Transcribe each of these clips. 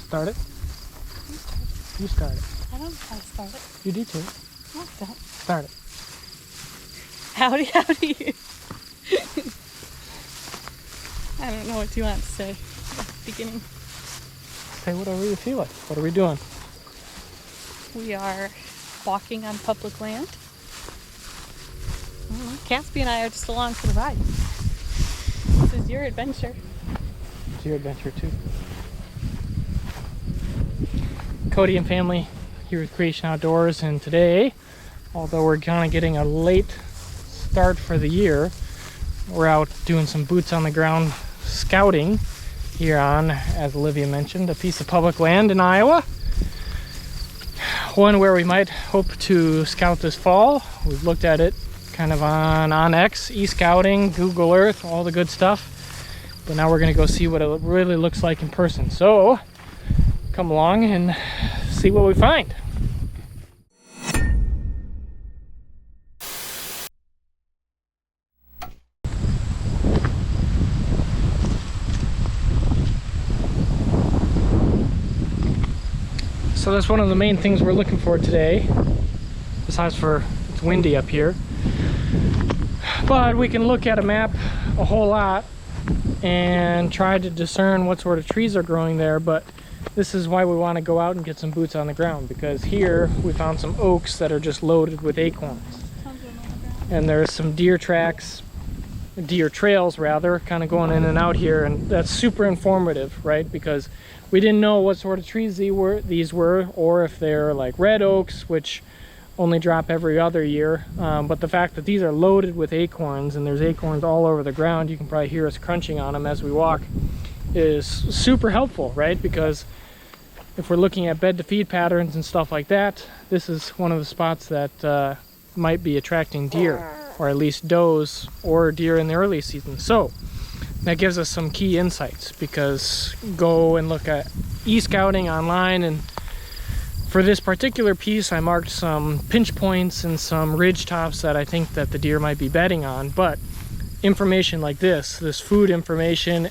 Start it? You start it. I don't know how to start it. You do too. No, don't. Start it. Howdy, howdy. I don't know what you want to say at the beginning. Say whatever you feel like. What are we doing? We are walking on public land. Caspy and I are just along for the ride. This is your adventure. It's your adventure too. Cody and family here with Creation Outdoors, and today, although we're kind of getting a late start for the year, we're out doing some boots on the ground scouting here on, as Olivia mentioned, a piece of public land in Iowa. One where we might hope to scout this fall. We've looked at it kind of on X, eScouting, Google Earth, all the good stuff. But now we're going to go see what it really looks like in person. So come along and see what we find. So that's one of the main things we're looking for today, besides for it's windy up here. But we can look at a map a whole lot and try to discern what sort of trees are growing there, but this is why we want to go out and get some boots on the ground, because here we found some oaks that are just loaded with acorns. And there's some deer tracks, deer trails rather, kind of going in and out here, and that's super informative, right? Because we didn't know what sort of trees these were, or if they're like red oaks, which only drop every other year. But the fact that these are loaded with acorns, and there's acorns all over the ground, you can probably hear us crunching on them as we walk, is super helpful, right? Because if we're looking at bed to feed patterns and stuff like that, this is one of the spots that might be attracting deer, or at least does or deer in the early season. So that gives us some key insights, because go and look at eScouting online, and for this particular piece I marked some pinch points and some ridge tops that I think that the deer might be bedding on. But information like this food information,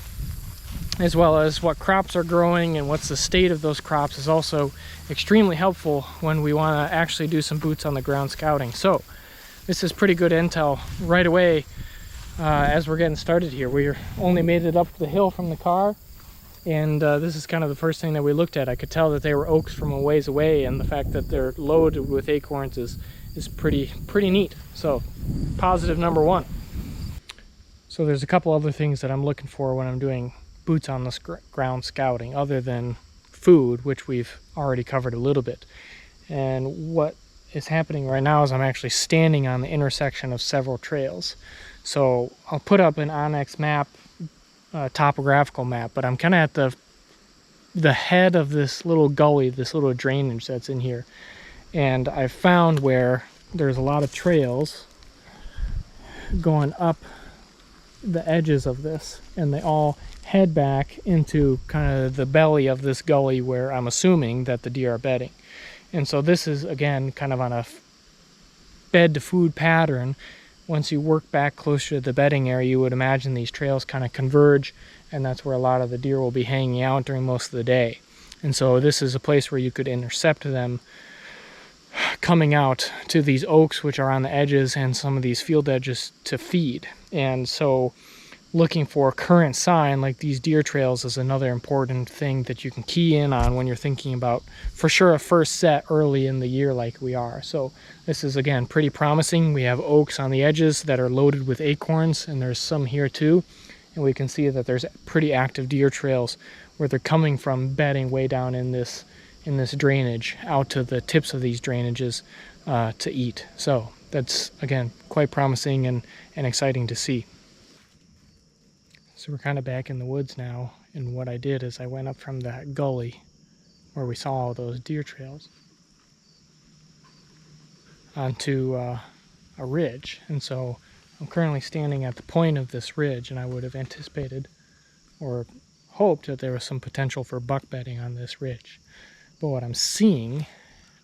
as well as what crops are growing and what's the state of those crops, is also extremely helpful when we want to actually do some boots on the ground scouting. So this is pretty good intel right away as we're getting started here. We only made it up the hill from the car, and this is kind of the first thing that we looked at. I could tell that they were oaks from a ways away, and the fact that they're loaded with acorns is pretty neat. So positive number one. So there's a couple other things that I'm looking for when I'm doing boots on the ground scouting, other than food, which we've already covered a little bit. And what is happening right now is I'm actually standing on the intersection of several trails. So I'll put up an Onyx map, topographical map, but I'm kind of at the head of this little gully, this little drainage that's in here. And I've found where there's a lot of trails going up the edges of this, and they all head back into kind of the belly of this gully where I'm assuming that the deer are bedding. And so this is, again, kind of on a bed to food pattern. Once you work back closer to the bedding area, you would imagine these trails kind of converge, and that's where a lot of the deer will be hanging out during most of the day. And so this is a place where you could intercept them coming out to these oaks, which are on the edges, and some of these field edges to feed. And so looking for a current sign like these deer trails is another important thing that you can key in on when you're thinking about, for sure, a first set early in the year like we are. So this is, again, pretty promising. We have oaks on the edges that are loaded with acorns, and there's some here too. And we can see that there's pretty active deer trails where they're coming from, bedding way down in this drainage out to the tips of these drainages to eat. So that's, again, quite promising and exciting to see. So we're kind of back in the woods now, and what I did is I went up from that gully where we saw all those deer trails onto a ridge. And so I'm currently standing at the point of this ridge, and I would have anticipated or hoped that there was some potential for buck bedding on this ridge. But what I'm seeing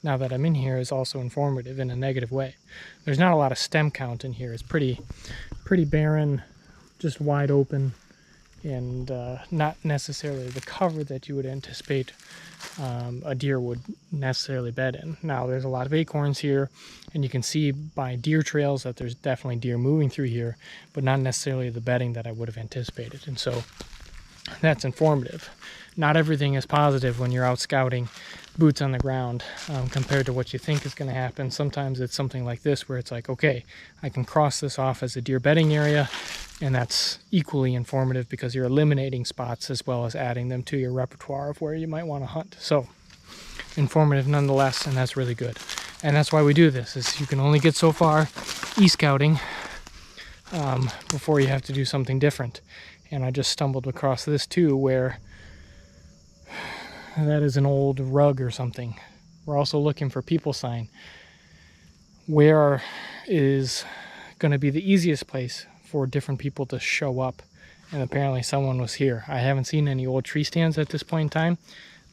now that I'm in here is also informative in a negative way. There's not a lot of stem count in here. It's pretty barren, just wide open and not necessarily the cover that you would anticipate a deer would necessarily bed in. Now there's a lot of acorns here, and you can see by deer trails that there's definitely deer moving through here, but not necessarily the bedding that I would have anticipated. And so that's informative. Not everything is positive when you're out scouting, boots on the ground, compared to what you think is going to happen. Sometimes it's something like this where it's like, okay, I can cross this off as a deer bedding area, and that's equally informative because you're eliminating spots as well as adding them to your repertoire of where you might want to hunt. So informative nonetheless, and that's really good. And that's why we do this, is you can only get so far e-scouting before you have to do something different. And I just stumbled across this too, where that is an old rug or something. We're also looking for people sign. Where is going to be the easiest place for different people to show up? And apparently someone was here. I haven't seen any old tree stands at this point in time,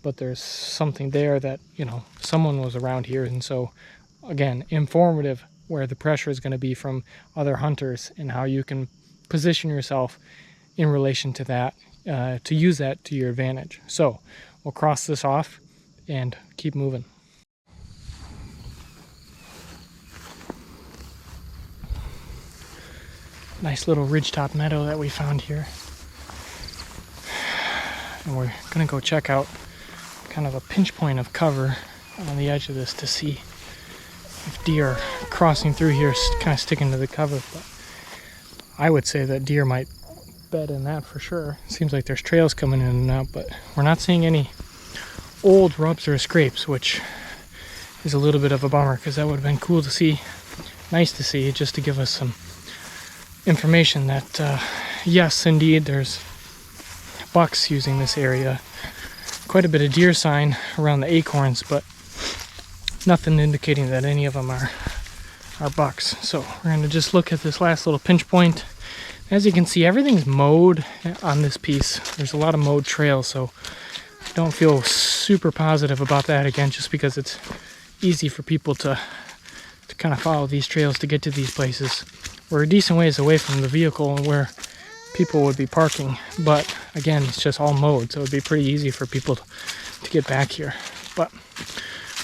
but there's something there that, you know, someone was around here. And so again, informative where the pressure is going to be from other hunters and how you can position yourself in relation to that, to use that to your advantage. So we'll cross this off and keep moving. Nice little ridgetop meadow that we found here. And we're gonna go check out kind of a pinch point of cover on the edge of this to see if deer are crossing through here, kind of sticking to the cover. But I would say that deer might bed in that for sure. Seems like there's trails coming in and out, but we're not seeing any old rubs or scrapes, which is a little bit of a bummer because that would have been cool to see, nice to see, just to give us some information that yes, indeed, there's bucks using this area. Quite a bit of deer sign around the acorns, but nothing indicating that any of them are bucks. So we're going to just look at this last little pinch point. As you can see, everything's mowed on this piece. There's a lot of mowed trails, so I don't feel super positive about that, again, just because it's easy for people to kind of follow these trails to get to these places. We're a decent ways away from the vehicle and where people would be parking, but again, it's just all mowed, so it'd be pretty easy for people to get back here. But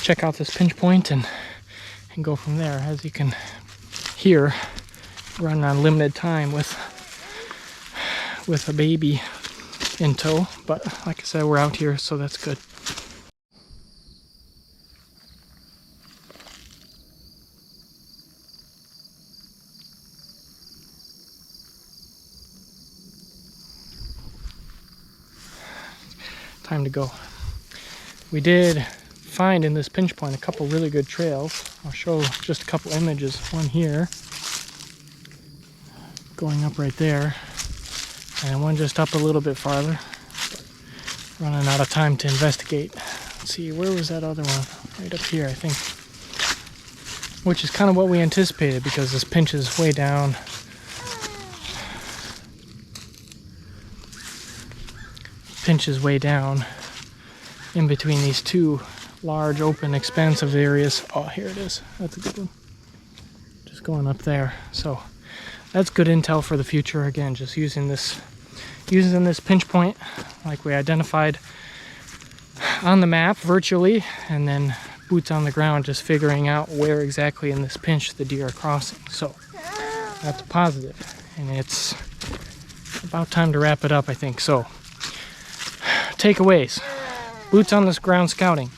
check out this pinch point and go from there. As you can hear, running on limited time with a baby in tow, but like I said, we're out here, so that's good. Time to go. We did find in this pinch point a couple really good trails. I'll show just a couple images. One here, going up right there, and one just up a little bit farther. Running out of time to investigate. Let's see, where was that other one? Right up here, I think. Which is kind of what we anticipated because this pinch is way down. Pinch is way down in between these two large, open, expansive areas. Oh, here it is. That's a good one. Just going up there. So that's good intel for the future. Again, just using this pinch point like we identified on the map virtually, and then boots on the ground, just figuring out where exactly in this pinch the deer are crossing. So that's positive, and it's about time to wrap it up, I think. So takeaways: boots on this ground scouting,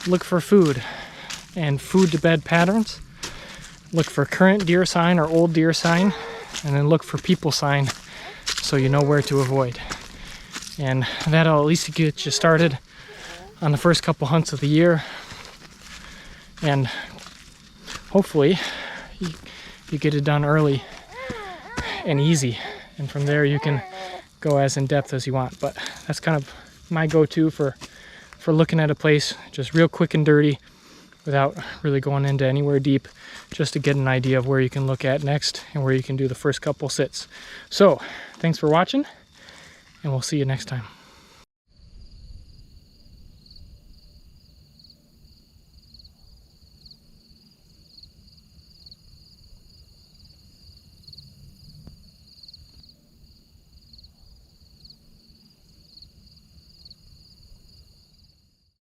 look for food and food to bed patterns, look for current deer sign or old deer sign, and then look for people sign so you know where to avoid. And that'll at least get you started on the first couple hunts of the year, and hopefully you get it done early and easy, and from there you can go as in depth as you want. But that's kind of my go-to for looking at a place, just real quick and dirty without really going into anywhere deep, just to get an idea of where you can look at next and where you can do the first couple sits. So thanks for watching, and we'll see you next time.